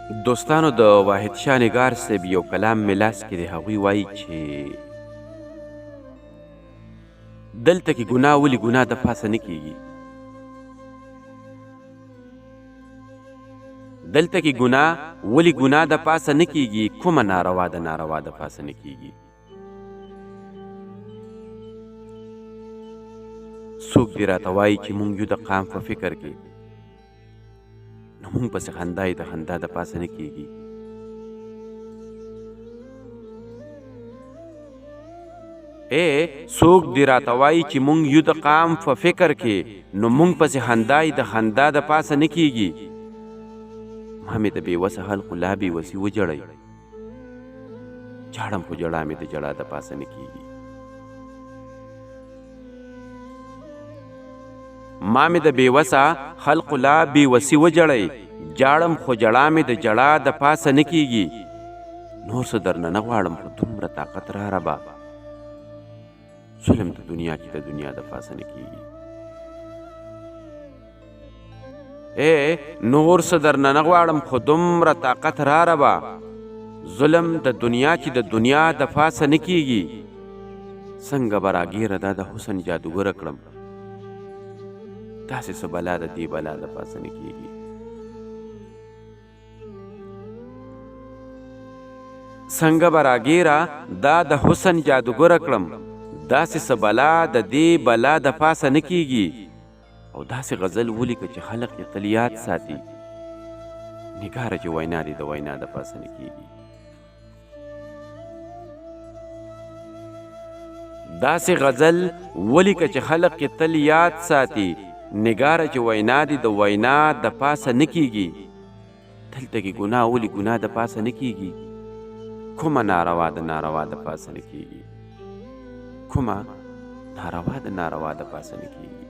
دوستانو د واحد شاه نګار صاحب یو کلام مې لاس کې دی، هغوی وایي چې دلته کې ګناه ولې ګناه د پاسه نه کیږي، دلته کې ګناه ولې ګناه د پاسه نه کیږي، کومه ناروا د ناروا د پاسه نه کیږي. څوک دې راته وایي چې مونږ یو د قام په فکر کې، نو مونږ پسې خندا یې د خندا د پاسه نه کیږي. څوک دې راته وایي چې مونږ یو د قام په فکر کې، نو مونږ پسې خندا یې د خندا د پاسه نه کیږي. ما مې د بېوسه خلقو لا بېوسي وجړئ، جاړم خو جړا مې د جړا د پاسه نه کیږي. ما مې د بېوسه خلقو لا بېوسي وجړئ، جاړم خو جړا مې د جړا د پاسه نه کیږي. نور څه درنه نه غواړم، خو دومره طاقت را ربه، ظلم د دنیا کې د دنیا د پاسه نه کیږي. نور څه درنه نه غواړم، خو دومره طاقت را ربه، ظلم د دنیا کې د دنیا د پاسه نه کیږي. څنګه به راګیره دا د حسن جادوګره کړم، داسې څه بلا د دې بلا د پاسه نه کیږي. څنګه به راګیره دا د حسن جادوګره کړم، داسې څه بلا د دې بلا د پاسه نه کیږي. او داسې غزل ولیکه چې خلق یې تل یاد ساتي، نګاره چې وینا دې د وینا د پاسه نه کیږي. داسې غزل ولیکه چې خلق یې تل یاد ساتي، نګاره چې وینا دې د وینا د پاسه نه کیږي. دلته کې ګناه ولې ګناه د پاسه نه کیږي، کومه ناروا د ناروا د پاسه نه کیږي، کومه ناروا د ناروا د پاسه نه کیږي.